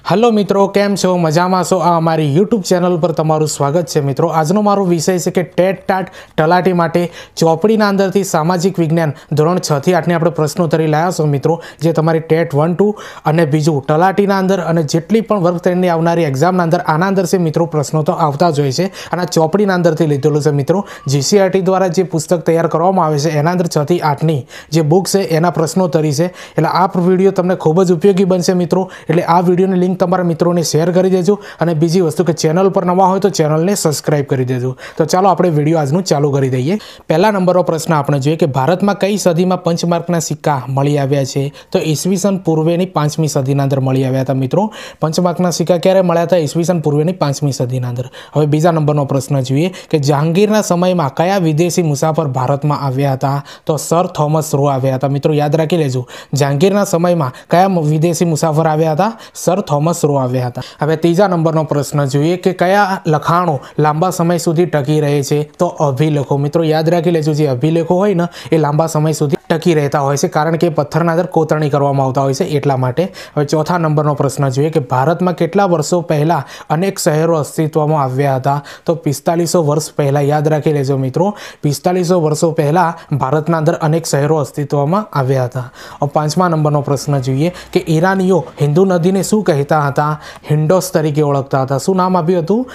Hello मित्रों, केम छो? मजामां छो? आ अमारी यूट्यूब चेनल पर तमारुं स्वागत है। मित्रों, आजनो मारो विषय है कि टेट टाट तलाटी माटे ચોપડીના અંદરથી સામાજિક વિજ્ઞાન ધોરણ 6 થી 8 ની આપણે પ્રશ્નોત્તરી લાવ્યા છો મિત્રો, જે તમારી ટેટ 1 2 અને બીજું તલાટીના અંદર અને જેટલી પણ વર્ગ 3 ની આવનારી એક્ઝામના અંદર આના અંદર છે મિત્રો પ્રશ્નો તો આવતા જ હોય છે અને ચોપડીના અંદરથી લીધેલું છે મિત્રો। જીસીઆરટી દ્વારા જે પુસ્તક તૈયાર કરવામાં આવે છે એના અંદર 6 થી 8 ની જે બુક છે એના પ્રશ્નોત્તરી છે, એટલે આ વિડીયો તમને ખૂબ જ ઉપયોગી બનશે મિત્રો। એટલે આ વિડીયોની લિંક તમારા મિત્રોને શેર કરી દેજો અને બીજી વસ્તુ કે ચેનલ પર નવા હોય તો ચેનલને સબસ્ક્રાઇબ કરી દેજો। તો ચાલો આપણે વિડીયો આજનું ચાલુ કરી દઈએ। પહેલા નંબરનો પ્રશ્ન આપણે જોઈએ કે ભારતમાં કઈ સદીમાં પંચમાર્કના સિક્કા મળી આવ્યા છે? તો ઈસવીસન પૂર્વેની 5મી સદીના અંદર મળી આવ્યા હતા મિત્રો। પંચમાર્કના સિક્કા ક્યારે મળ્યા હતા? ઈસવીસન પૂર્વેની 5મી સદીના અંદર। હવે બીજા નંબરનો પ્રશ્ન જોઈએ કે જહાંગીરના સમયમાં કયા વિદેશી મુસાફર ભારતમાં આવ્યા હતા? તો સર થોમસ રો આવ્યા હતા મિત્રો, યાદ રાખી લેજો। જહાંગીરના સમયમાં કયા વિદેશી મુસાફર આવ્યા હતા? સર થોમસ રો આવ્યા હતા। હવે ત્રીજા નંબરનો પ્રશ્ન જોઈએ કે કયા લખાણો લાંબા સમય સુધી ટકી રહે છે? તો અભિલેખો મિત્રો, યાદ રાખી લેજો। જે અભિલેખો હોય ને એ લાંબા સમય સુધી ટકી રહેતા હોય છે, કારણ કે પથ્થરના અંદર કોતરણી કરવામાં આવતા હોય છે એટલા માટે। હવે ચોથા નંબરનો પ્રશ્ન જોઈએ કે ભારતમાં કેટલા વર્ષો પહેલાં અનેક શહેરો અસ્તિત્વમાં આવ્યા હતા? તો 4500 વર્ષ પહેલાં, યાદ રાખી લેજો મિત્રો। 4500 વર્ષો પહેલાં ભારતના અંદર અનેક શહેરો અસ્તિત્વમાં આવ્યા હતા। હવે પાંચમા નંબરનો પ્રશ્ન જોઈએ કે ઈરાનીઓ હિન્દુ નદીને શું કહેતા હતા? હિન્ડોસ તરીકે ઓળખતા હતા। શું નામ આપ્યું હતું?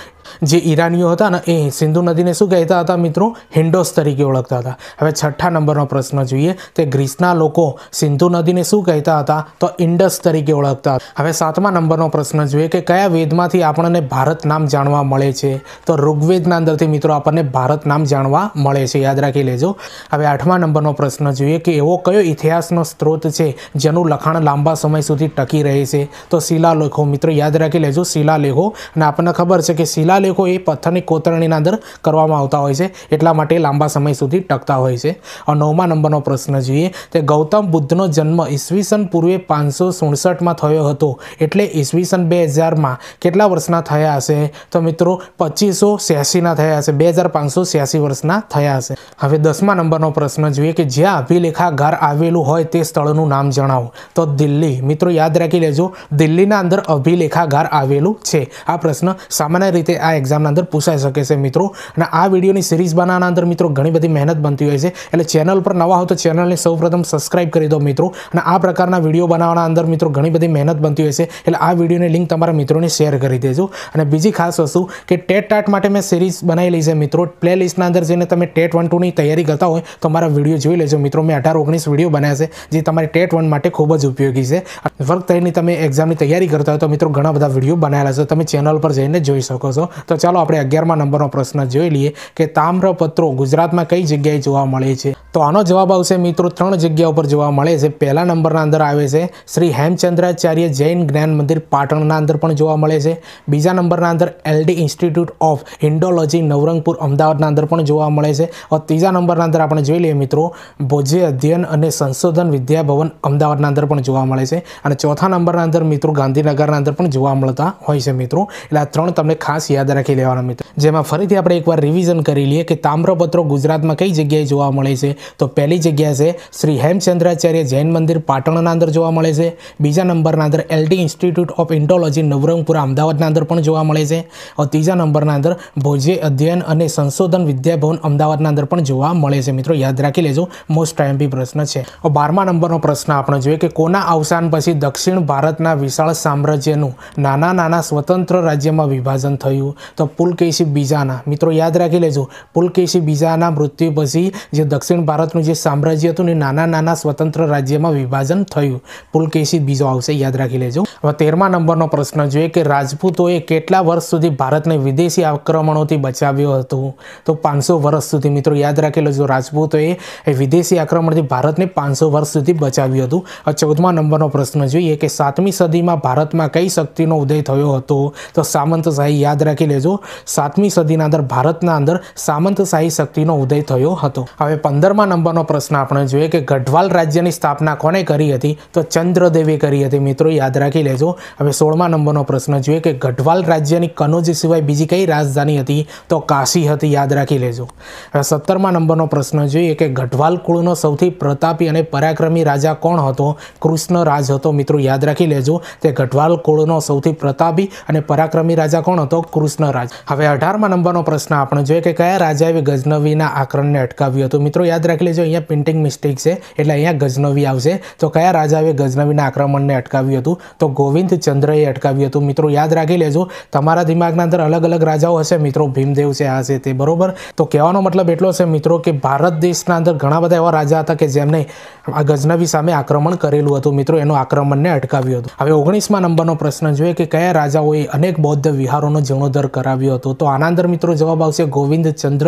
જે ઈરાનીઓ હતા ને એ સિંધુ નદીને શું કહેતા હતા મિત્રો? હિન્ડોસ તરીકે ઓળખતા હતા। હવે છઠ્ઠા નંબરનો પ્રશ્ન જોઈએ તે ગ્રીસના લોકો સિંધુ નદીને શું કહેતા હતા? તો ઇન્ડસ તરીકે ઓળખતા હતા। હવે સાતમા નંબરનો પ્રશ્ન જોઈએ કે કયા વેદમાંથી આપણને ભારત નામ જાણવા મળે છે? તો ઋગ્વેદના અંદરથી મિત્રો આપણને ભારત નામ જાણવા મળે છે, યાદ રાખી લેજો। હવે આઠમા નંબરનો પ્રશ્ન જોઈએ કે એવો કયો ઇતિહાસનો સ્ત્રોત છે જેનું લખાણ લાંબા સમય સુધી ટકી રહે છે? તો શિલાલેખો મિત્રો, યાદ રાખી લેજો, શિલાલેખો। અને આપણને ખબર છે કે શિલાલેખો એ પથ્થરની કોતરણીના અંદર કરવામાં આવતા હોય છે એટલા માટે લાંબા સમય સુધી ટકતા હોય છે। અને નવમા નંબરનો પ્રશ્ન જોઈએ તે ગૌતમ બુદ્ધનો જન્મ ઈસવીસન પૂર્વે 567માં થયો હતો, એટલે ઈસવીસન 2000માં કેટલા વર્ષના થયા હશે? તો મિત્રો 2586ના થયા હશે, 2586 વર્ષના થયા હશે। હવે 10મા નંબરનો પ્રશ્ન જોઈએ કે જ્યાં અભિલેખાગાર આવેલું હોય તે સ્થળનું નામ જણાવો? તો દિલ્હી મિત્રો, યાદ રાખી લેજો, દિલ્હીના અંદર અભિલેખાગાર આવેલું છે। આ પ્રશ્ન સામાન્ય રીતે આ એક્ઝામના અંદર પૂછાઈ શકે છે મિત્રો। અને આ વિડીયોની સિરીઝ બનાવવાના અંદર મિત્રો ઘણી બધી મહેનત બનતી હોય છે, એટલે ચેનલ પર નવા હોય તો ચેનલને સૌપ્રથમ સબસ્ક્રાઇબ કરી દો મિત્રો। અને આ પ્રકારના વિડીયો બનાવવાના અંદર મિત્રો ઘણી બધી મહેનત બનતી હોય છે, એટલે આ વિડીયોની લિંક તમારા મિત્રોને શેર કરી દેજો। અને બીજી ખાસ વસ્તુ કે ટેટ ટાટ માટે મેં સિરીઝ બનાવેલી છે મિત્રો, પ્લેલિસ્ટના અંદર જઈને તમે ટેટ 1 2 ની તૈયારી કરતા હોય તો મારા વિડીયો જોઈ લેજો મિત્રો। મેં 18-19 વિડીયો બનાવ્યા છે જે તમારી ટેટ 1 માટે ખૂબ જ ઉપયોગી છે। વર્ગ 3ની તમે એક્ઝામની તૈયારી કરતા હોય તો મિત્રો ઘણા બધા વિડીયો બનાવેલા છે, તમે ચેનલ પર જઈને જોઈ શકો છો। તો ચાલો આપણે 11મા નંબરનો પ્રશ્ન જોઈ લઈએ કે તામ્રપત્રો ગુજરાતમાં કઈ જગ્યાએ જોવા મળે છે? તો આનો જવાબ આવશે મિત્રો 3 જગ્યાઓ પર જોવા મળે છે। પહેલા નંબરના અંદર આવે છે શ્રી હેમચંદ્રાચાર્ય જૈન જ્ઞાન મંદિર પાટણના અંદર પણ જોવા મળે છે। બીજા નંબરના અંદર LD institute of Indology Navrangpur અમદાવાદના અંદર પણ જોવા મળે છે। और ત્રીજા નંબરના અંદર આપણે જોઈ લઈએ મિત્રો ભોજે અધ્યયન અને સંશોધન વિદ્યાભવન અમદાવાદના અંદર પણ જોવા મળે છે। અને ચોથા નંબરના અંદર મિત્રો ગાંધીનગરના અંદર પણ જોવા મળતા હોય છે મિત્રો। એટલે આ 3 તમને ખાસ યાદ રાખી લેવાના મિત્રો, જેમાં ફરીથી આપણે એકવાર રિવિઝન કરી લઈએ કે તામ્રપત્રો ગુજરાતમાં કઈ જગ્યાએ જોવા મળે છે? તો પહેલી જગ્યા છે શ્રી હેમચંદ્રાચાર્ય જૈન મંદિર પાટણના અંદર જોવા મળે છે। બીજા નંબરના અંદર LD institute of Indology Navrangpura અમદાવાદના અંદર પણ જોવા મળે છે। और ત્રીજા નંબરના અંદર ભોજે અધ્યયન અને સંશોધન વિદ્યાભવન અમદાવાદના અંદર પણ જોવા મળે છે મિત્રો, યાદ રાખી લેજો, મોસ્ટ આઈએમપી પ્રશ્ન છે। 12મા નંબરનો પ્રશ્ન આપણે જોઈએ કે કોના અવસાન પછી દક્ષિણ ભારતના વિશાળ સામ્રાજ્યનું નાના નાના સ્વતંત્ર રાજ્યમાં વિભાજન થયું? તો પુલકેશી બીજાના મિત્રો, યાદ રાખી લેજો, પુલકેશી બીજાના મૃત્યુ પછી જે દક્ષિણ ભારતનું જે સામ્રાજ્ય હતું ને નાના નાના સ્વતંત્ર રાજ્યમાં વિભાજન થયું, પુલકેશી બીજો આવશે, યાદ રાખી લેજો। હવે 13મા નંબરનો પ્રશ્ન જોઈએ કે રાજપૂતોએ કેટલા વર્ષ સુધી ભારતને વિદેશી આક્રમણોથી બચાવ્યો હતો? તો 500 વર્ષ સુધી મિત્રો, યાદ રાખી લેજો, રાજપૂતોએ વિદેશી આક્રમણથી ભારતને 500 વર્ષ સુધી બચાવ્યું હતું। 14મા નંબરનો પ્રશ્ન જોઈએ કે 7મી સદીમાં ભારતમાં કઈ શક્તિનો ઉદય થયો હતો? તો સામંતશાહી, યાદ રાખી રાખી લેજો 7મી સદીના અંદર ભારતના અંદર સામંતશાહી શક્તિનો ઉદય થયો હતો। હવે 15મા નંબરનો પ્રશ્ન આપણે જોઈએ કે ગઢવાલ રાજ્યની સ્થાપના કોણે કરી હતી? તો ચંદ્રદેવે કરી હતી મિત્રો, યાદ રાખી લેજો। હવે 16મા નંબરનો પ્રશ્ન જોઈએ કે ગઢવાલ રાજ્યની કનોજ સિવાય બીજી કઈ રાજધાની હતી? તો કાશી હતી, યાદ રાખી લેજો। હવે 17મા નંબરનો પ્રશ્ન જોઈએ કે ગઢવાલ કુળનો સૌથી પ્રતાપી અને પરાક્રમી રાજા કોણ હતો? કૃષ્ણરાજ હતો મિત્રો, યાદ રાખી લેજો। તે ગઢવાલ કુળનો સૌથી પ્રતાપી અને પરાક્રમી રાજા કોણ હતો? કૃષ્ણરાજ। હવે 18મા નંબરનો પ્રશ્ન આપણે જોઈએ કે કયા રાજાએ ગઝનવીના આક્રમણને અટકાવ્યું હતું? મિત્રો યાદ રાખી લેજો, અહીંયા પ્રિન્ટિંગ મિસ્ટેક છે એટલે અહીંયા ગઝનવી આવશે। તો કયા રાજાએ ગઝનવીના આક્રમણને અટકાવ્યું હતું? તો ગોવિંદચંદ્રએ અટકાવ્યું હતું મિત્રો, યાદ રાખી લેજો। તમારા દિમાગના અંદર અલગ અલગ રાજાઓ હશે મિત્રો, ભીમદેવ છે, આ છે તે, બરોબર। તો કહેવાનો મતલબ એટલો છે મિત્રો કે ભારત દેશના અંદર ઘણા બધા એવા રાજા હતા કે જેમને આ ગઝનવી સામે આક્રમણ કરેલું હતું મિત્રો, એનું આક્રમણને અટકાવ્યું હતું। હવે 19મા નંબરનો પ્રશ્ન જોઈએ કે કયા રાજાઓએ અનેક બૌદ્ધ વિહારોનો જીર્ણોદ્ધાર કરાવ્યો હતો? તો આના અંદર મિત્રો જવાબ આવશે ગોવિંદચંદ્ર।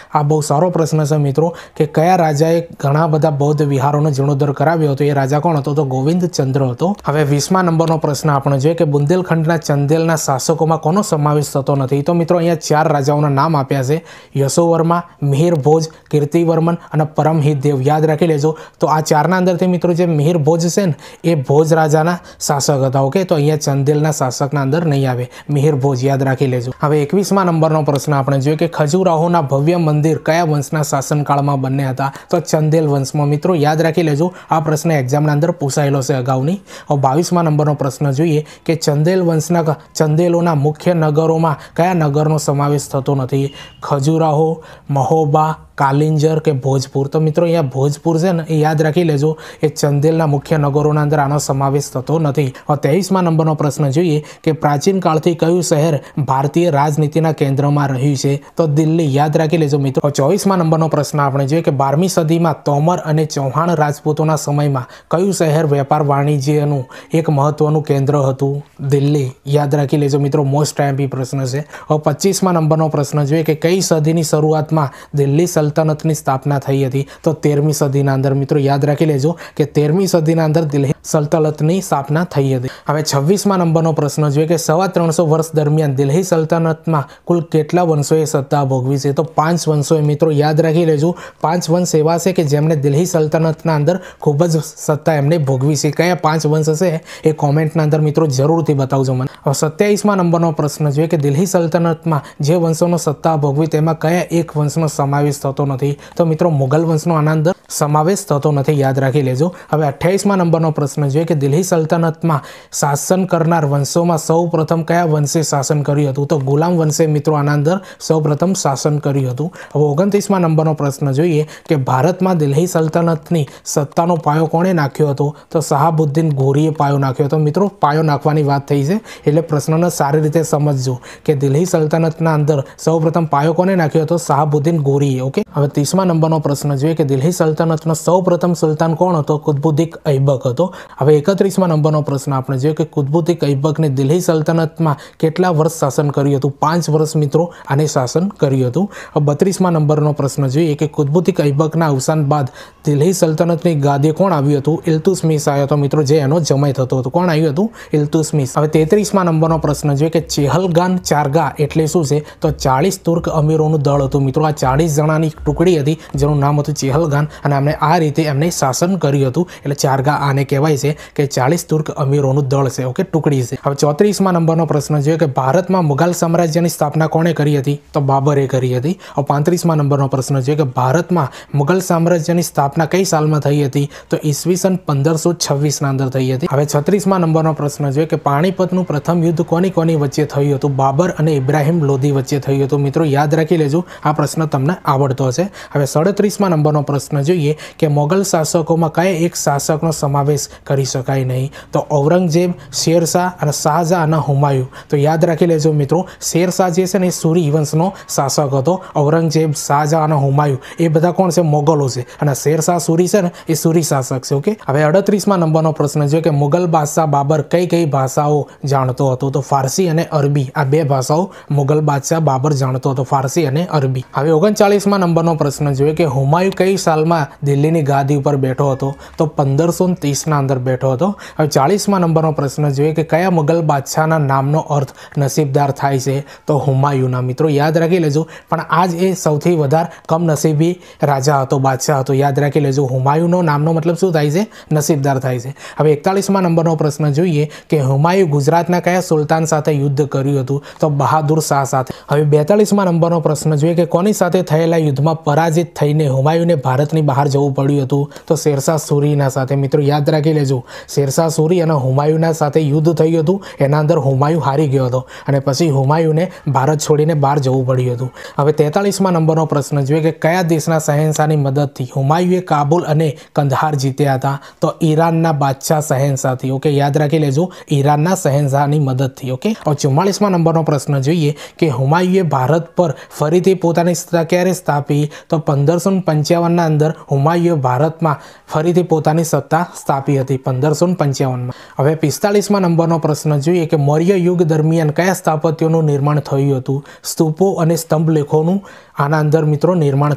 આ બહુ સારો પ્રશ્ન છે મિત્રો કે કયા રાજાએ ઘણા બધા બૌદ્ધ વિહારોનો જીર્ણોદ્ધાર કરાવ્યો હતો? એ રાજા કોણ હતો? તો ગોવિંદચંદ્ર હતો। હવે 20મા નંબરનો પ્રશ્ન આપણે જોઈએ કે બુંદેલખંડના ચંદેલના શાસકોમાં કોનો સમાવેશ થતો નથી? તો મિત્રો અહીંયા 4 રાજાઓના નામ આપ્યા છે, યશોવર્મા, મિહિર ભોજ, કીર્તિવર્મન અને પરમહિતદેવ, યાદ રાખી લેજો। તો આ 4ના અંદરથી મિત્રો જે મિહિર ભોજ છે ને એ ભોજ રાજાના શાસક હતા, ઓકે। તો અહીંયા ચંદેલના શાસકના અંદર નહીં આવે, મિહિર ભોજ, યાદ રાખી લેજો। હવે 21મા નંબરનો પ્રશ્ન આપણે જોઈએ કે ખજુરાહોના ભવ્ય મંદિર કયા વંશના શાસનકાળમાં બન્યા હતા? તો ચંદેલ વંશમાં મિત્રો, યાદ રાખી લેજો। આ પ્રશ્ન એક્ઝામના અંદર પૂછાયેલો છે અગાઉની। હવે 22મા નંબરનો પ્રશ્ન જોઈએ કે ચંદેલ વંશના ચંદેલોના મુખ્ય નગરોમાં કયા નગરનો સમાવેશ થતો નથી? ખજુરાહો, મહોબા, કાલિંજર કે ભોજપુર? તો મિત્રો અહીંયા ભોજપુર છે ને એ યાદ રાખી લેજો, એ ચંદેલના મુખ્ય નગરોના અંદર આનો સમાવેશ થતો નથી। હવે 23મા નંબરનો પ્રશ્ન જોઈએ કે પ્રાચીન કાળથી કયું શહેર ભારતીય રાજનીતિના કેન્દ્રમાં રહ્યું છે? તો દિલ્હી, યાદ રાખી લેજો મિત્રો। 24મા નંબરનો પ્રશ્ન આપણે જોઈએ કે 12મી સદીમાં તોમર અને ચૌહાણ રાજપૂતોના સમયમાં કયું શહેર વેપાર વાણિજ્યનું એક મહત્વનું કેન્દ્ર હતું? દિલ્હી, યાદ રાખી લેજો મિત્રો, મોસ્ટ આઈએમપી પ્રશ્ન છે। હવે 25મા નંબરનો પ્રશ્ન જોઈએ કે કઈ સદીની શરૂઆતમાં દિલ્હી સલ્તનતની સ્થાપના થઈ હતી? તો 13મી સદીના અંદર મિત્રો, યાદ રાખી લેજો કે 13મી સદીના અંદર દિલ્હી સલ્તનતની સ્થાપના થઈ હતી। હવે 26મા નંબરનો પ્રશ્ન જોઈએ કે 350 વર્ષ દરમિયાન દિલ્હી સલ્તનતમાં કુલ કેટલા વંશોએ સત્તા ભોગવી છે? તો 5 વંશોએ મિત્રો, યાદ રાખી લેજો। 5 વંશ એવા છે કે જેમણે દિલ્હી સલ્તનતના અંદર ખૂબ જ સત્તા એમને ભોગવી છે। કયા 5 વંશ હશે એ કોમેન્ટના અંદર મિત્રો જરૂરથી બતાવજો મને। હવે 27મા નંબરનો પ્રશ્ન જોઈએ કે દિલ્હી સલ્તનતમાં જે વંશોનો સત્તા ભોગવી તેમાં કયા એક વંશનો સમાવેશ થતો નથી? તો મિત્રો મુગલ વંશનો આના અંદર સમાવેશ થતો નથી, યાદ રાખી લેજો। હવે 28મા નંબરનો પ્રશ્ન જોઈએ કે દિલ્હી સલ્તનતમાં શાસન કરનાર વંશોમાં સૌ પ્રથમ કયા વંશે શાસન કર્યું હતું? તો ગુલામ વંશે મિત્રો આના અંદર સૌ પ્રથમ શાસન કર્યું હતું। હવે 29મા નંબરનો પ્રશ્ન જોઈએ કે ભારતમાં દિલ્હી સલ્તનતની સત્તાનો પાયો કોણે નાખ્યો હતો? તો શહાબુદ્દીન ઘોરીએ પાયો નાખ્યો હતો મિત્રો। પાયો નાખવાની વાત થઈ છે એટલે પ્રશ્નને સારી રીતે સમજજો કે દિલ્હી સલ્તનતના અંદર સૌ પ્રથમ પાયો કોને નાખ્યો હતો? શહાબુદ્દીન ઘોરીએ, ઓકે। હવે 30મા નંબરનો પ્રશ્ન જોઈએ કે દિલ્હી સલ્તનતનો સૌ પ્રથમ સુલતાન કોણ હતો? કુતુબુદ્દીન ઐબક હતો। હવે 31મા નંબરનો પ્રશ્ન આપણે જોઈએ કે કુતુબુદ્દીન ઐબકને દિલ્હી સલ્તનતમાં કેટલા વર્ષ શાસન કર્યું હતું? 5 વર્ષ મિત્રો આને શાસન કર્યું હતું। હવે 32મા નંબરનો પ્રશ્ન જોઈએ કે કુતુબુદ્દીન ઐબકના અવસાન બાદ દિલ્હી સલ્તનતની ગાદી કોણ આવ્યું હતું? ઇલ્તુત્મિશ આવ્યો હતો મિત્રો, જે એનો જમાઈ થતો હતો। કોણ આવ્યું હતું? ઇલ્તુત્મિશ। હવે 33મા નંબરનો પ્રશ્ન જોઈએ કે ચેહલગાન ચારગા એટલે શું છે? તો 40 તુર્ક અમીરોનું દળ હતું મિત્રો। આ 40 જણાની ટુકડી હતી જેનું નામ હતું ચેહલગાન અને એમણે આ રીતે એમને શાસન કર્યું હતું, એટલે ચારગા આને કહેવાય છે કે 40 તુર્ક અમીરોનું દળ છે, ઓકે, ટુકડી છે। હવે 34મા નંબરનો પ્રશ્ન જોઈએ કે ભારતમાં મુગલ સામ્રાજ્યની સ્થાપના કોણે કરી હતી? તો બાબરે કરી હતી। હવે 35મા નંબરનો પ્રશ્ન જોઈએ કે ભારતમાં મુગલ સામ્રાજ્યની સ્થાપના કઈ સાલમાં થઈ હતી? તો ઈસવીસન 1526ના અંદર થઈ હતી। હવે 36મા નંબરનો પ્રશ્ન જોઈએ કે પાણીપતનું પ્રથમ યુદ્ધ કોની વચ્ચે થયું હતું? બાબર અને ઇબ્રાહિમ લોધી વચ્ચે થયું હતું મિત્રો, યાદ રાખી લેજો, આ પ્રશ્ન તમને આવડતો હશે। હવે 37મા નંબરનો પ્રશ્ન જોઈએ કે મોગલ શાસકોમાં કયા એક શાસકનો સમાવેશ કરી શકાય નહીં? તો ઔરંગઝેબ, શેરશાહ અને શાહજહાં અને હુમાયું। તો યાદ રાખી લેજો મિત્રો, શેરશાહ જે છે ને એ સુરી વંશનો શાસક હતો। ઔરંગઝેબ, શાહજહાં અને હુમાયું એ બધા કોણ છે? મોગલો છે, અને શેરશાહ સુરી છે ને એ સુરી શાસક છે, ઓકે। હવે 38મા નંબરનો પ્રશ્ન જોઈએ કે મુગલ બાદશાહ બાબર કઈ ભાષાઓ જાણતો જાણતો હતો? તો ફારસી અને અરબી, આ બે ભાષાઓ મુગલ બાદશાહ બાબર જાણતો હતો, ફારસી અને અરબી. હવે 39મા નંબરનો પ્રશ્ન જોઈએ કે હુમાયુ કઈ સાલમાં દિલ્હીની ગાદી ઉપર બેઠો હતો? તો 1530ના અંદર બેઠો હતો. હવે 40મા નંબરનો પ્રશ્ન જોઈએ કે કયા મુગલ બાદશાહના નામનો અર્થ નસીબદાર થાય છે? તો હુમાયુના. મિત્રો યાદ રાખી લેજો, પણ આજ એ સૌથી વધારે કમનસીબી રાજા હતો, બાદશાહ હતો. યાદ રાખી લેજો, હુમાયુનો નામનો મતલબ શું થાય છે? નસીબદાર થાય છે. હવે 41મા નંબરનો પ્રશ્ન જોઈએ કે હુમાયુ ગુજરાતના કયા સુલતાન સાથે યુદ્ધ કર્યું હતું? તો બહાદુર શાહ સાથે. હવે 42મા નંબરનો પ્રશ્ન જોઈએ કે કોની સાથે થયેલા યુદ્ધમાં પરાજિત થઈને હુમાયુને ભારતની બહાર જવું પડ્યું હતું? તો શેરશાહ સૂરીના સાથે. મિત્રો યાદ રાખી લેજો, શેરશાહ સૂરી અને હુમાયુના સાથે યુદ્ધ થયું હતું. એના અંદર હુમાયુ હારી ગયો હતો અને પછી હુમાયુને ભારત છોડીને બહાર જવું પડ્યું હતું. હવે 43મા નંબરનો પ્રશ્ન જોઈએ કે કયા દેશના શહેનશાહની મદદથી હુમાયુએ કાબુલ અને કંદહાર જીત્યા હતા? તો ઈરાનના બાદશાહ શહેનશાહથી. ઓકે, યાદ રાખી લેજો, ઈરાનના શહેનશાહની મદદથી. ઓકે. હવે 44મા નંબરનો પ્રશ્ન જોઈએ કે હુમાયુએ ભારત પર ફરીથી પોતાની સત્તા ક્યારે સ્થાપી? તો 1555ના અંદર હુમાયુએ ભારતમાં ફરીથી પોતાની સત્તા સ્થાપી હતી, 1555માં. હવે 45મા નંબરનો પ્રશ્ન જોઈએ કે મૌર્ય યુગ દરમિયાન કયા સ્થાપત્યોનું નિર્માણ થયું હતું? સ્તૂપો અને સ્તંભલેખોનું આના અંદર મિત્રો નિર્માણ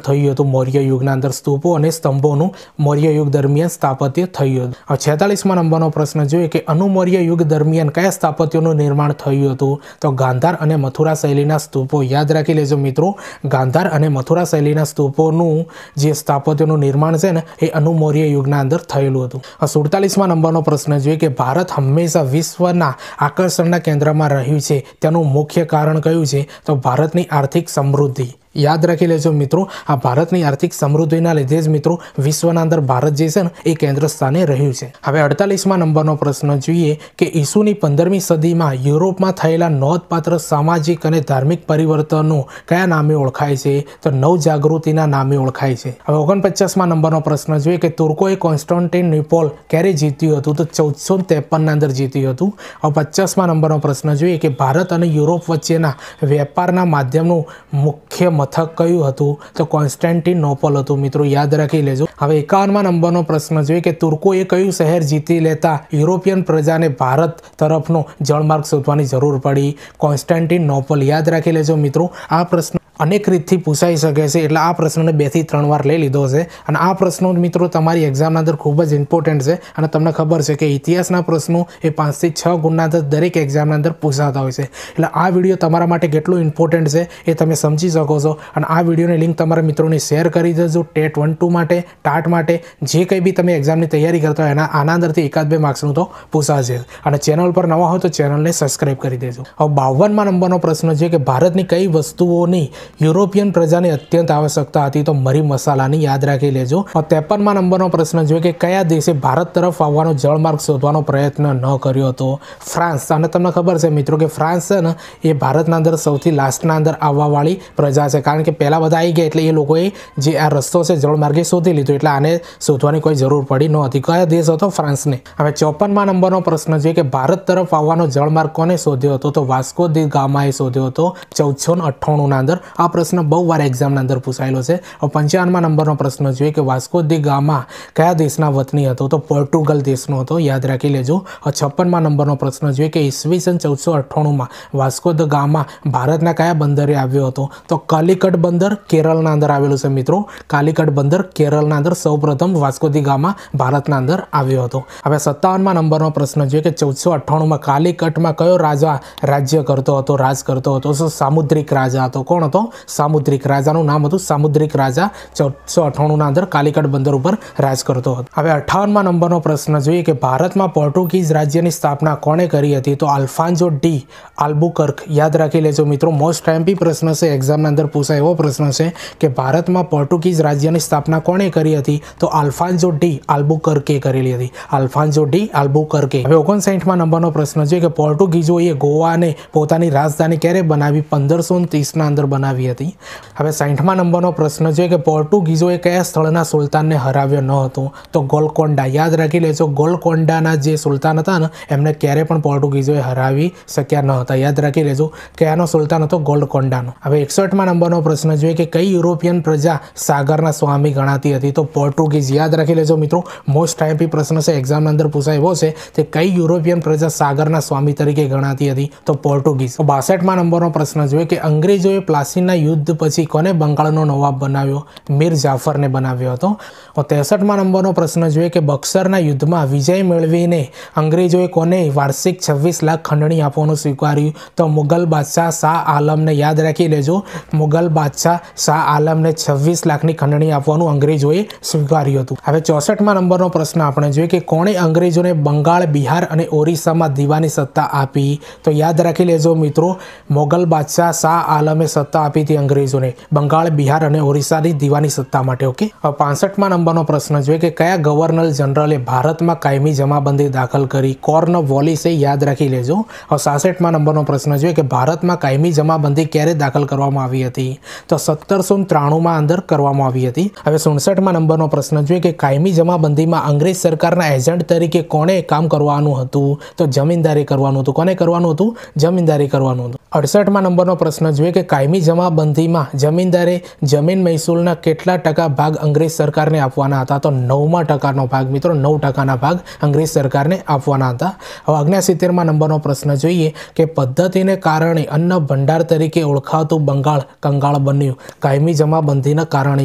થયું હતું. મૌર્ય યુગના અંદર સ્તૂપો અને સ્તંભોનું મૌર્ય યુગ દરમિયાન સ્થાપત્ય થયું હતું. હવે 46મા નંબરનો પ્રશ્ન જોઈએ કે અનુમૌર્ય યુગ દરમિયાન કયા સ્થાપત્યોનું નિર્માણ થયું હતું? તો ગાંધાર અને મથુરા શૈલીના સ્તૂપો. યાદ રાખી લેજો મિત્રો, ગાંધાર અને મથુરા શૈલીના સ્તૂપોનું જે સ્થાપત્યોનું નિર્માણ છે ને, એ અનુમૌર્ય યુગના અંદર થયેલું હતું. 47મા નંબરનો પ્રશ્ન જોઈએ કે ભારત હંમેશા વિશ્વના આકર્ષણના કેન્દ્રમાં રહ્યું છે, તેનું મુખ્ય કારણ કયું છે? તો ભારતની આર્થિક સમૃદ્ધિ. યાદ રાખી લેજો મિત્રો, આ ભારતની આર્થિક સમૃદ્ધિના લીધે જ મિત્રો વિશ્વના અંદર ભારત જે છે ને એ કેન્દ્ર સ્થાને રહ્યું છે. હવે 48મા નંબરનો પ્રશ્ન જોઈએ કે ઈસુની 15મી સદીમાં યુરોપમાં થયેલા નોંધપાત્ર સામાજિક અને ધાર્મિક પરિવર્તનો કયા નામે ઓળખાય છે? તો નવજાગૃતિના નામે ઓળખાય છે. હવે 49મા નંબરનો પ્રશ્ન જોઈએ કે તુર્કોએ કોન્સ્ટન્ટિનોપલ ક્યારે જીત્યું હતું? તો 1453ના અંદર જીત્યું હતું. હવે 50મા નંબરનો પ્રશ્ન જોઈએ કે ભારત અને યુરોપ વચ્ચેના વેપારના માધ્યમનું મુખ્ય મથક કયું હતું? તો કોન્સ્ટન્ટિનોપલ હતું. મિત્રો યાદ રાખી લેજો. હવે 51મા નંબરનો પ્રશ્ન જોઈએ કે તુર્કોએ કયું શહેર જીતી લેતા યુરોપિયન પ્રજાને ભારત તરફનો જળમાર્ગ શોધવાની જરૂર પડી? કોન્સ્ટન્ટિનોપલ. યાદ રાખી લેજો મિત્રો, આ પ્રશ્ન અનેક રીતથી પૂછાઈ શકે છે, એટલે આ પ્રશ્નને 2 થી 3 વાર લઈ લીધો છે. અને આ પ્રશ્નો મિત્રો તમારી એક્ઝામના અંદર ખૂબ જ ઇમ્પોર્ટન્ટ છે. અને તમને ખબર છે કે ઇતિહાસના પ્રશ્નો એ 5 થી 6 ગુણના અંદર દરેક એક્ઝામના અંદર પૂછાતા હોય છે. એટલે આ વિડીયો તમારા માટે કેટલું ઇમ્પોર્ટન્ટ છે એ તમે સમજી શકો છો. અને આ વિડીયોની લિંક તમારા મિત્રોને શેર કરી દેજો. ટેટ 1, 2 માટે, ટાટ માટે, જે કંઈ બી તમે એક્ઝામની તૈયારી કરતા હોય આના અંદરથી 1-2 માર્ક્સનું તો પૂછાશે. અને ચેનલ પર નવા હોય તો ચેનલને સબસ્ક્રાઈબ કરી દેજો. હવે 52મા નંબરનો પ્રશ્ન છે કે ભારતની કઈ વસ્તુઓની યુરોપિયન પ્રજાને અત્યંત આવશ્યકતા હતી? તો મરી મસાલાની. યાદ રાખી લેજો. 53મા નંબરનો પ્રશ્ન જોઈએ કે કયા દેશે ભારત તરફ આવવાનો જળમાર્ગ શોધવાનો પ્રયત્ન ન કર્યો હતો? ફ્રાન્સ. અને તમને ખબર છે મિત્રો કે ફ્રાન્સ છે ને એ ભારતના અંદર સૌથી લાસ્ટના અંદર આવવાવાળી પ્રજા છે, કારણ કે પહેલાં બધા આવી ગયા એટલે એ લોકોએ જે આ રસ્તો છે જળમાર્ગે શોધી લીધો, એટલે આને શોધવાની કોઈ જરૂર પડી નહોતી. કયો દેશ હતો? ફ્રાન્સને. હવે 54મા નંબરનો પ્રશ્ન જોઈએ કે ભારત તરફ આવવાનો જળમાર્ગ કોને શોધ્યો હતો? તો વાસ્કો દી ગામાએ શોધ્યો હતો 1498ના અંદર. આ પ્રશ્ન બહુ વાર એક્ઝામના અંદર પૂછાયેલો છે. 55મા નંબરનો પ્રશ્ન જોઈએ કે વાસ્કો દી ગામા કયા દેશના વતની હતો? તો પોર્ટુગલ દેશનો હતો. યાદ રાખી લેજો. 56મા નંબરનો પ્રશ્ન જોઈએ કે ઈસવીસન 1498માં વાસ્કો દ ગામા ભારતના કયા બંદરે આવ્યો હતો? તો કાલિકટ બંદર કેરળના અંદર આવેલું છે મિત્રો. કાલિકટ બંદર કેરળના અંદર સૌપ્રથમ વાસ્કો દી ગામા ભારતના અંદર આવ્યો હતો. હવે 57મા નંબરનો પ્રશ્ન જોઈએ કે 1498માં કાલિકટમાં કયો રાજા રાજ્ય કરતો હતો, રાજ કરતો હતો? તો સામુદ્રિક રાજા હતો. કોણ હતો? સામુદ્રિક. રાજાનું નામ હતું સામુદ્રિક રાજા. 1498ના અંદર કાલિકટ બંદર ઉપર રાજ કરતો હતો. હવે 58મા નંબરનો પ્રશ્ન જોઈએ કે ભારતમાં પોર્ટુગીઝ રાજ્યની સ્થાપના કોણે કરી હતી? તો આલ્ફાન્સો ડી આલ્બુકર્ક. યાદ રાખી લેજો મિત્રો, મોસ્ટ એમપી પ્રશ્ન છે, એક્ઝામના અંદર પૂછાય એવો પ્રશ્ન છે કે ભારતમાં પોર્ટુગીઝ રાજ્યની સ્થાપના કોણે કરી હતી? તો આલ્ફાન્સો ડી આલ્બુકર્કે કરેલી હતી. આલ્ફાન્સો ડી આલ્બુકર્કે. હવે 59મા નંબરનો પ્રશ્ન છે કે પોર્ટુગીઝોએ ગોવાને પોતાની રાજધાની ક્યારે બનાવી? 1530ના અંદર બનાવી આવી હતી। હવે 60મા નંબરનો પ્રશ્ન છે કે પોર્ટુગીઝોએ કયા સ્થળના સુલતાનને હરાવ્યો ન હતો? તો ગોલકોન્ડા। યાદ રાખી લેજો, ગોલકોન્ડાના જે સુલતાન હતા ને એમને ક્યારે પણ પોર્ટુગીઝોએ હરાવી શક્યા ન હતા। યાદ રાખી લેજો કયાનો સુલતાન હતો? ગોલકોન્ડાનો। હવે 61મા નંબરનો પ્રશ્ન જોઈએ કે કઈ યુરોપિયન પ્રજા સાગરના સ્વામી ગણાતી હતી? તો પોર્ટુગીઝ। યાદ રાખી લેજો મિત્રો, મોસ્ટ આઈએમપી પ્રશ્ન છે, એક્ઝામની અંદર પૂછાય એવો છે કે કઈ યુરોપિયન પ્રજા સાગરના સ્વામી તરીકે ગણાતી હતી? તો પોર્ટુગીઝ। 62મા નંબરનો પ્રશ્ન જોઈએ કે અંગ્રેજોએ પ્લાસીના યુદ્ધ પછી કોને બંગાળનો નવાબ બનાવ્યો? મીર જાફરને બનાવ્યો હતો। 63મા નંબરનો પ્રશ્ન જોઈએ કે બક્સરના યુદ્ધમાં વિજય મેળવીને અંગ્રેજોએ કોને વાર્ષિક 26 લાખ ખંડણી આપવાનું સ્વીકાર્યું? તો મુગલ બાદશાહ શાહ આલમને। યાદ રાખી લેજો, મુગલ બાદશાહ શાહ આલમને 26 લાખની ખંડણી આપવાનું અંગ્રેજોએ સ્વીકાર્યું હતું। હવે 64મા નંબરનો પ્રશ્ન આપણે જોઈએ કે કોણે અંગ્રેજોને બંગાળ, બિહાર અને ઓરિસ્સામાં દીવાની સત્તા આપી? તો યાદ રાખી લેજો મિત્રો, મુગલ બાદશાહ શાહ આલમે સત્તા આપી હતી અંગ્રેજોને બંગાળ, બિહાર અને ઓરિસ્સાની દીવાની સત્તા માટે। ઓકે। હવે 65મા નંબરનો પ્રશ્ન જોઈએ કે કયા ગવર્નર જનરલે ભારતમાં કાયમી જમાબંધી દાખલ કરી? કોર્નવોલિસે। યાદ રાખી લેજો। હવે 66મા નંબરનો પ્રશ્ન જોઈએ કે ભારતમાં કાયમી જમાબંધી ક્યારે દાખલ કરવામાં આવી હતી? તો 1793માં અંદર કરવામાં આવી હતી। હવે 67મા નંબરનો પ્રશ્ન જોઈએ કે કાયમી જમાબંધીમાં અંગ્રેજ સરકારના એજન્ટ તરીકે કોણે કામ કરવાનું હતું? તો જમીનદારી કરવાનું હતું। કોને કરવાનું હતું? જમીનદારી કરવાનું હતું। 68મા નંબરનો પ્રશ્ન જોઈએ કે કાયમી જમાબંધીમાં જમીનદારે જમીન મહેસૂલના કેટલા ટકા ભાગ અંગ્રેજ સરકારને આપવાના હતા? તો 9% ભાગ મિત્રો, 9%ના ભાગ અંગ્રેજ સરકારને આપવાના હતા। હવે 69મા નંબરનો પ્રશ્ન જોઈએ કે પદ્ધતિને કારણે અન્ન ભંડાર તરીકે ઓળખાતું બંગાળ કંગાળ બન્યું? કાયમી જમાબંધીના કારણે।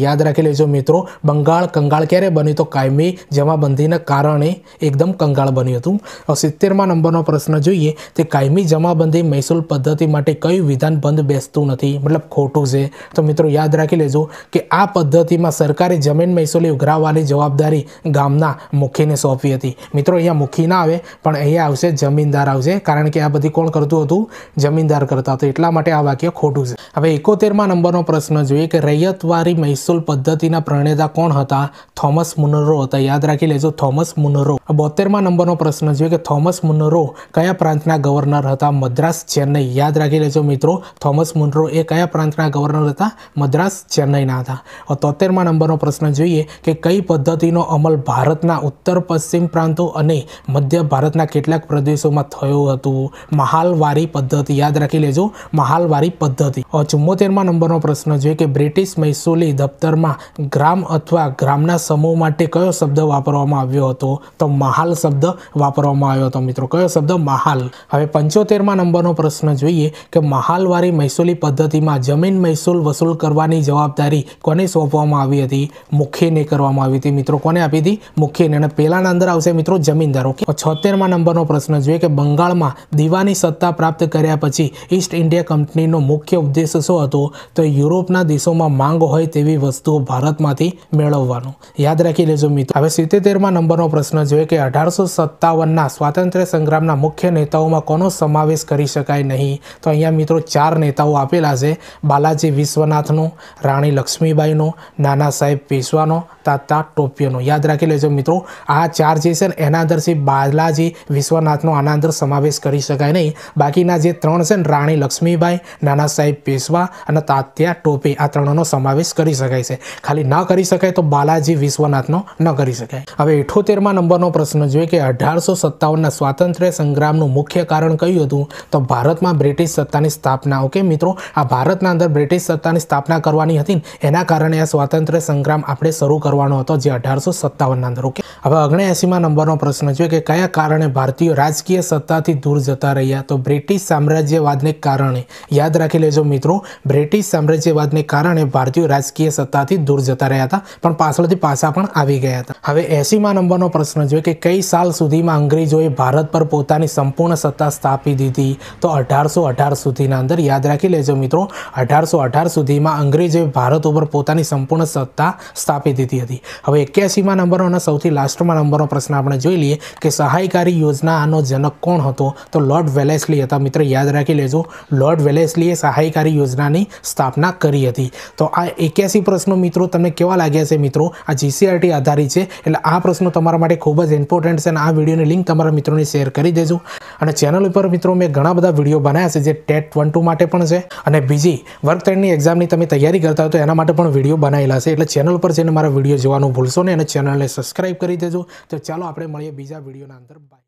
યાદ રાખી લેજો મિત્રો, બંગાળ કંગાળ ક્યારે બન્યું? તો કાયમી જમાબંધીના કારણે એકદમ કંગાળ બન્યું હતું। હવે 70મા નંબરનો પ્રશ્ન જોઈએ તે કાયમી જમાબંધી મહેસૂલ પદ્ધતિ માટે કયું વિધાન બંધ બેસતું નથી, મતલબ ખોટું છે? તો મિત્રો યાદ રાખી લેજો કે આ પદ્ધતિમાં સરકારે જમીન મહેસૂલી ઉઘરાવવાની જવાબદારી ગામના મુખીને સોંપી હતી। મિત્રો અહીંયા મુખી ના આવે પણ અહીંયા આવશે જમીનદાર આવશે, કારણ કે આ બધી કોણ કરતું હતું? જમીનદાર કરતા હતા, એટલા માટે આ વાક્ય ખોટું છે। હવે 71મા નંબરનો પ્રશ્ન જોઈએ કે રૈયતવારી મહેસૂલ પદ્ધતિના પ્રણેતા કોણ હતા? થોમસ મુનરો હતા। યાદ રાખી લેજો, થોમસ મુનરો। 72મા નંબરનો પ્રશ્ન જોઈએ કે થોમસ મુનરો કયા પ્રાંતના ગવર્નર હતા? મદ્રાસ, ચેન્નઈ। યાદ રાખી લેજો મિત્રો, થોમસ મુનરો એ કયા પ્રાંતના ગવર્નર હતા? મદ્રાસ, ચેન્નઈના હતા। 73મા નંબરનો પ્રશ્ન જોઈએ કે કઈ પદ્ધતિનો અમલ ભારતના ઉત્તર પશ્ચિમ પ્રાંતો અને મધ્ય ભારતના કેટલાક પ્રદેશોમાં થયો હતું? મહાલવારી પદ્ધતિ। યાદ રાખી લેજો, મહાલવારી પદ્ધતિ। 74મા નંબરનો પ્રશ્ન જોઈએ કે બ્રિટિશ મહેસૂલી દફતરમાં ગ્રામ અથવા ગ્રામના સમૂહ માટે કયો શબ્દ વાપરવામાં આવ્યો હતો? તો મહાલ શબ્દ વાપરવામાં આવ્યો હતો મિત્રો। કયો શબ્દ? મહાલ। હવે 75મા નંબરનો પ્રશ્ન જોઈએ કે મહાલવારી મહેસૂલી પદ્ધતિમાં જમીન મહેસૂલ વસૂલ કરવાની જવાબદારી કોને સોંપવામાં આવી હતી? મુખીને કરવામાં આવી હતી મિત્રો। કોને આપી હતી? મુખીને। અને પહેલાના અંદર આવશે મિત્રો જમીનદાર। ઓકે। 76મા નંબરનો પ્રશ્ન જોઈએ કે બંગાળમાં દીવાની સત્તા પ્રાપ્ત કર્યા પછી ઈસ્ટ ઇન્ડિયા કંપનીનો મુખ્ય ઉદ્દેશ શું હતો? તો યુરોપના દેશોમાં માંગ હોય તેવી વસ્તુઓ ભારતમાંથી મેળવવાનો। યાદ રાખી લેજો મિત્રો। હવે 77મા નંબરનો પ્રશ્ન જોઈએ કે 1857ના સ્વાતંત્ર્ય સંગ્રામના મુખ્ય નેતાઓમાં કોનો સમાવેશ કરી શકાય નહીં? તો અહીંયા મિત્રો 4 નેતાઓ આપેલા છે, બાલાજી વિશ્વનાથનો, રાણી લક્ષ્મીબાઈનો, નાના સાહેબ પેશવાનો, તાતા ટોપીઓનો। યાદ રાખી લેજો મિત્રો, આ 4 જે છે ને એના અંદરથી બાલાજી વિશ્વનાથનો આના અંદર સમાવેશ કરી શકાય નહીં। બાકીના જે 3 છે ને, રાણી લક્ષ્મીબાઈ, નાના સાહેબ પેશવા અને તાત્યા ટોપે, આ 3નો સમાવેશ કરી શકાય છે। ખાલી ન કરી શકાય તો બાલાજી વિશ્વનાથનો ન કરી શકાય। હવે 78મા નંબરનો પ્રશ્ન જોઈએ કે 1857ના સ્વાતંત્ર્ય સંગ્રામનું મુખ્ય કારણ કયું હતું? તો ભારતમાં બ્રિટિશ સત્તાની સ્થાપના। ઓકે મિત્રો, આ ભારતના અંદર બ્રિટિશ સત્તાની સ્થાપના કરવાની હતી ને એના કારણે આ સ્વાતંત્ર્ય સંગ્રામ આપણે શરૂ કરવાનો હતો, જે 1857ના અંદર। ઓકે। હવે 79મા નંબરનો પ્રશ્ન જોઈએ કે કયા કારણે ભારતીયો રાજકીય સત્તાથી દૂર જતા રહ્યા? તો બ્રિટિશ સામ્રાજ્યવાદને કારણે। યાદ રાખી લેજો મિત્રો, બ્રિટિશ સામ્રાજ્યવાદને કારણે ભારતીયો રાજકીય સત્તાથી દૂર જતા રહ્યા હતા, પણ પાછળથી પાછા પણ આવી ગયા હતા। હવે 80મા નંબરનો પ્રશ્ન જોઈએ કે કઈ સાલ સુધીમાં અંગ્રેજોએ ભારત પર પોતાની સંપૂર્ણ સત્તા સ્થાપી દીધી? તો 1818 સુધીના અંદર। યાદ રાખી લેજો મિત્રો, 1818 સુધીમાં અંગ્રેજોએ ભારત ઉપર પોતાની સંપૂર્ણ સત્તા સ્થાપી દીધી હતી। હવે 81મા નંબરનો અને સૌથી લાસ્ટમાં નંબરનો પ્રશ્ન આપણે જોઈ લઈએ કે સહાયકારી યોજનાનો જનક કોણ હતો? તો લોર્ડ વેલેસ્લી હતા મિત્રો। યાદ રાખી લેજો, લોર્ડ વેલેસ્લીએ સહાયકારી યોજનાની સ્થાપના કરી હતી। તો આ 81 પ્રશ્નો મિત્રો તમને કેવા લાગ્યા છે મિત્રો? આ GCRT આધારિત છે, એટલે આ પ્રશ્નો તમારા માટે ખૂબ જ ઇમ્પોર્ટન્ટ છે અને આ વિડીયોની લિંક તમારા મિત્રોને શેર કરી દેજો। અને ચેનલ ઉપર મિત્રો મેં ઘણા બધા વિડીયો બનાવ્યા છે, જે ટેટ 1-2 માટે પણ છે અને બીજી વર્ગ 3ની એક્ઝામની તમે તૈયારી કરતા હો તો એના માટે પણ વિડીયો બનાવેલા છે. એટલે ચેનલ પર જઈને મારા વિડીયો જોવાનું ભૂલશો નહીં અને ચેનલને સબસ્ક્રાઈબ કરી દેજો. તો ચાલો આપણે મળીએ બીજા વિડીયોના અંદર. બાય.